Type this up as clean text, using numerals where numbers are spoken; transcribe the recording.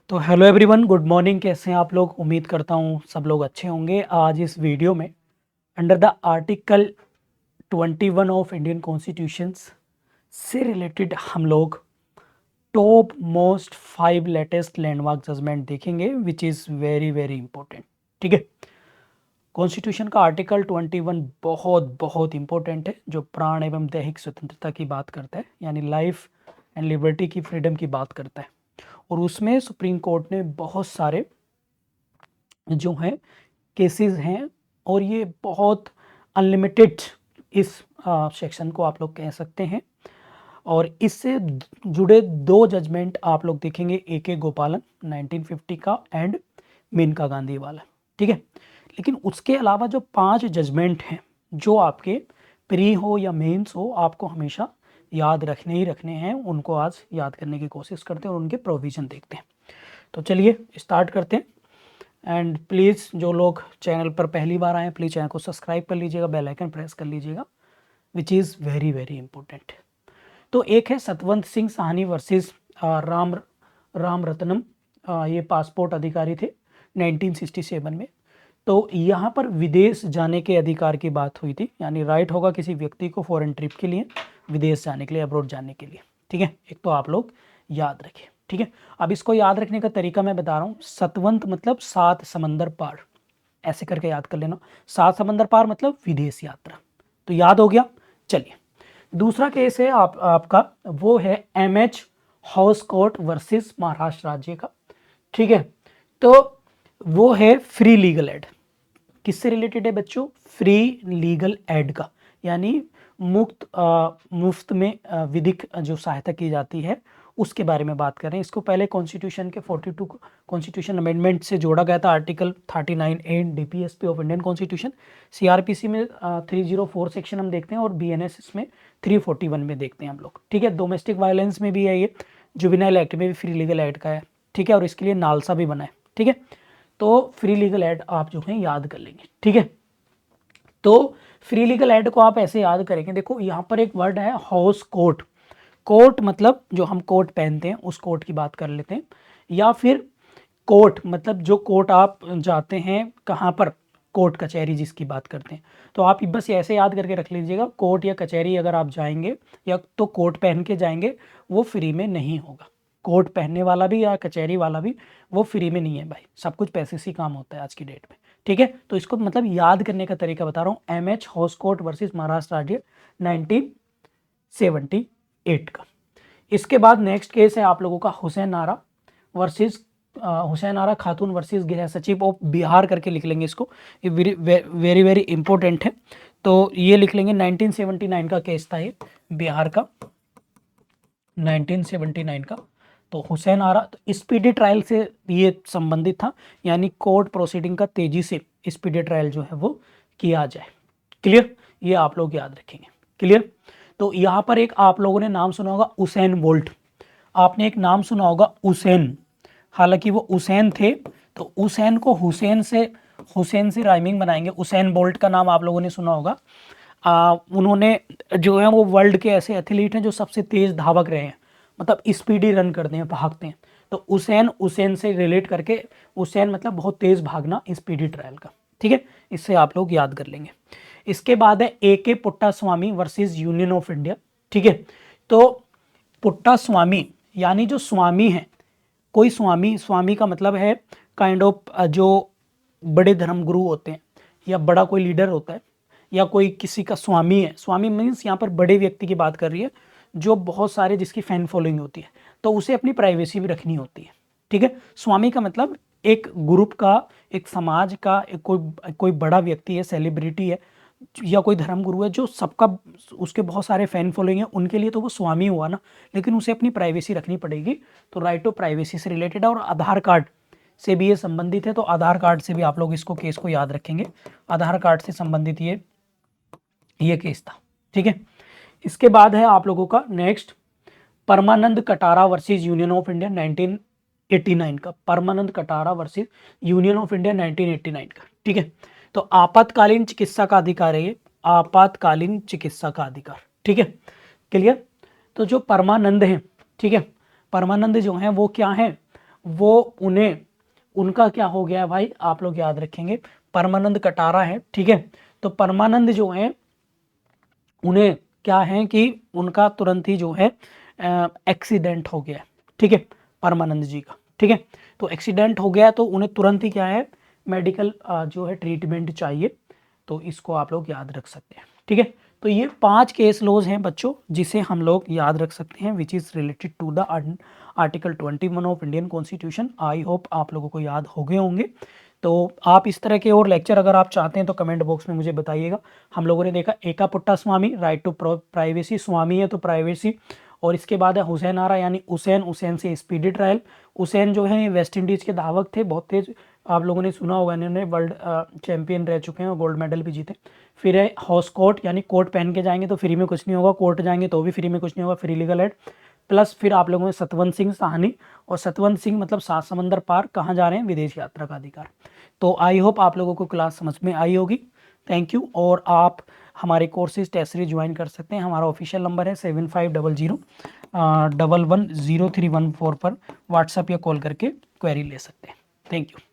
तो hello everyone, good morning. कैसे हैं आप लोग? उम्मीद करता हूँ सब लोग अच्छे होंगे। आज इस वीडियो में under the article 21 of Indian constitutions से रिलेटेड हम लोग top most 5 latest landmark judgement देखेंगे which is very very important. ठीक है, कॉन्स्टिट्यूशन का आर्टिकल 21 बहुत बहुत इंपॉर्टेंट है, जो प्राण एवं दैहिक स्वतंत्रता की बात करता है, यानी लाइफ एंड लिबर्टी की फ्रीडम की बात करता है। और उसमें सुप्रीम कोर्ट ने बहुत सारे जो हैं केसेस हैं, और ये बहुत अनलिमिटेड इस सेक्शन को आप लोग कह सकते हैं। और इससे जुड़े 2 जजमेंट आप लोग देखेंगे, ए गोपालन 1950 का एंड मेनका गांधी वाला। ठीक है, लेकिन उसके अलावा जो 5 जजमेंट हैं जो आपके प्री हो या मेंस हो, आपको हमेशा याद रखने ही रखने हैं। उनको आज याद करने की कोशिश करते हैं और उनके प्रोविज़न देखते हैं। तो चलिए स्टार्ट करते हैं। एंड प्लीज़ जो लोग चैनल पर पहली बार आए, प्लीज़ चैनल को सब्सक्राइब कर लीजिएगा, बेल आइकन प्रेस कर लीजिएगा, विच इज़ वेरी वेरी इंपॉर्टेंट। तो एक है सतवंत सिंह साहनी वर्सेस राम रत्नम, ये पासपोर्ट अधिकारी थे 1967 में। तो यहाँ पर विदेश जाने के अधिकार की बात हुई थी, यानी राइट होगा किसी व्यक्ति को फॉरेन ट्रिप के लिए, विदेश जाने के लिए, अब्रॉड जाने के लिए। ठीक है, एक तो आप लोग याद रखें। ठीक है, अब इसको याद रखने का तरीका मैं बता रहा हूँ। सतवंत मतलब 7 समंदर पार, ऐसे करके याद कर लेना। 7 समंदर पार मतलब विदेश यात्रा। तो याद हो गया। चलिए, दूसरा केस है आपका, वो है MH Hoskot versus Maharashtra राज्य का। ठीक है, तो वो है फ्री लीगल एड। किससे रिलेटेड है बच्चों? फ्री लीगल एड का, यानी मुफ्त में विधिक जो सहायता की जाती है, उसके बारे में बात करें। इसको पहले कॉन्स्टिट्यूशन के 42 कॉन्स्टिट्यूशन अमेंडमेंट से जोड़ा गया था, article 39 and DPSP of Indian constitution. CrPC में 304 सेक्शन हम देखते हैं, और बीएनएस में 341 में देखते हैं हम लोग। ठीक है, डोमेस्टिक वायलेंस में भी है ये, जुवेनाइल एक्ट में भी फ्री लीगल एड का है। ठीक है, और इसके लिए नालसा भी बना है। ठीक है, तो फ्री लीगल एड आप जो है याद कर लेंगे। ठीक है, तो फ्री लीगल एड को आप ऐसे याद करेंगे। देखो यहाँ पर एक वर्ड है हाउस कोर्ट। कोर्ट मतलब जो हम कोट पहनते हैं, उस कोट की बात कर लेते हैं। या फिर कोर्ट मतलब जो कोर्ट आप जाते हैं, कहाँ पर? कोर्ट कचहरी जिसकी बात करते हैं। तो आप बस ऐसे याद करके रख लीजिएगा, कोर्ट या कचहरी अगर आप जाएंगे, या तो कोट पहन के जाएंगे, वो फ्री में नहीं होगा। कोट पहनने वाला भी या कचहरी वाला भी वो फ्री में नहीं है भाई, सब कुछ पैसे से काम होता है आज की डेट में। ठीक है, तो इसको मतलब याद करने का तरीका बता रहा हूँ। MH Hoskot versus Maharashtra राज्य 1978 का। इसके बाद नेक्स्ट केस है आप लोगों का हुसैन आरा वर्सेस हुसैन आरा खातून वर्सेस गृह सचिव ऑफ बिहार करके लिख लेंगे इसको। ये वेरी वेरी इंपॉर्टेंट है, तो ये लिख लेंगे। 1979 का केस था ये, बिहार का 1979 का। तो हुसैन आरा तो स्पीडी ट्रायल से ये संबंधित था, यानी कोर्ट प्रोसीडिंग का तेजी से स्पीडी ट्रायल जो है वो किया जाए। क्लियर, ये आप लोग याद रखेंगे। क्लियर, तो यहाँ पर एक आप लोगों ने नाम सुना होगा उसेन बोल्ट। आपने एक नाम सुना होगा उसेन, हालांकि वो उसेन थे, तो उसेन को हुसैन से राइमिंग बनाएंगे। उसेन बोल्ट का नाम आप लोगों ने सुना होगा। उन्होंने जो है वो वर्ल्ड के ऐसे एथलीट हैं जो सबसे तेज धावक रहे हैं, मतलब स्पीडी रन करते हैं, भागते हैं। तो उसेन से रिलेट करके, उसेन मतलब बहुत तेज भागना, स्पीडी ट्रायल का। ठीक है, इससे आप लोग याद कर लेंगे। इसके बाद है ए पुट्टा स्वामी वर्सेस यूनियन ऑफ इंडिया। ठीक है, तो पुट्टा स्वामी यानी जो स्वामी है, कोई स्वामी का मतलब है काइंड ऑफ जो बड़े धर्मगुरु होते हैं, या बड़ा कोई लीडर होता है, या कोई किसी का स्वामी है। स्वामी मीन्स यहाँ पर बड़े व्यक्ति की बात कर रही है, जो बहुत सारे जिसकी फैन फॉलोइंग होती है, तो उसे अपनी प्राइवेसी भी रखनी होती है। ठीक है, स्वामी का मतलब एक ग्रुप का, एक समाज का, एक कोई बड़ा व्यक्ति है, सेलिब्रिटी है, या कोई धर्मगुरु है जो सबका, उसके बहुत सारे फैन फॉलोइंग है, उनके लिए तो वो स्वामी हुआ ना, लेकिन उसे अपनी प्राइवेसी रखनी पड़ेगी। तो राइट टू प्राइवेसी से रिलेटेड है, और आधार कार्ड से भी ये संबंधित है। तो आधार कार्ड से भी आप लोग इसको केस को याद रखेंगे, आधार कार्ड से संबंधित ये केस था। ठीक है, इसके बाद है आप लोगों का next Parmanand Katara versus union of India 1989 का। Parmanand Katara versus union of India 1989 का। ठीक है, तो आपातकालीन चिकित्सा का अधिकार है ये, आपातकालीन चिकित्सा का अधिकार। ठीक है, क्लियर। तो जो परमानंद है, ठीक है, परमानंद जो है वो क्या है? वो उन्हें उनका क्या हो गया है भाई, आप लोग याद रखेंगे, परमानंद कटारा है, ठीक है। तो परमानंद जो है उन्हें क्या है कि उनका तुरंत ही जो है एक्सीडेंट हो गया है, ठीक है, परमानंद जी का, ठीक है। तो एक्सीडेंट हो गया तो उन्हें तुरंत ही क्या है, मेडिकल जो है ट्रीटमेंट चाहिए। तो इसको आप लोग याद रख सकते हैं, ठीक है। तो ये 5 केस लॉज हैं बच्चों जिसे हम लोग याद रख सकते हैं, which is related to the article 21 of Indian constitution. I hope आप लोगों को याद हो गए होंगे। तो आप इस तरह के और लेक्चर अगर आप चाहते हैं तो कमेंट बॉक्स में मुझे बताइएगा। हम लोगों ने देखा एका पुट्टा स्वामी, राइट टू प्राइवेसी, स्वामी है तो प्राइवेसी, और इसके बाद है हुसैन आरा यानी हुसैन, हुसैन से स्पीडी ट्रायल। हुसैन जो है वेस्ट इंडीज़ के धावक थे, बहुत तेज, आप लोगों ने सुना होगा, इन्होंने वर्ल्ड चैंपियन रह चुके हैं और गोल्ड मेडल भी जीते। फिर है हाउस कोट, यानी कोट पहन के जाएंगे तो फ्री में कुछ नहीं होगा, कोर्ट जाएंगे तो भी फ्री में कुछ नहीं होगा, फ्री लीगल एड। प्लस फिर आप लोगों ने सतवंत सिंह साहनी, और सतवंत सिंह मतलब 7 समंदर पार, कहाँ जा रहे हैं, विदेश यात्रा का अधिकार। तो आई होप आप लोगों को क्लास समझ में आई होगी। Thank you. और आप हमारे कोर्सेज टेस्ट सीरीज ज्वाइन कर सकते हैं। हमारा ऑफिशियल नंबर है 7500 110314 पर व्हाट्सएप या कॉल करके क्वेरी ले सकते हैं। Thank you.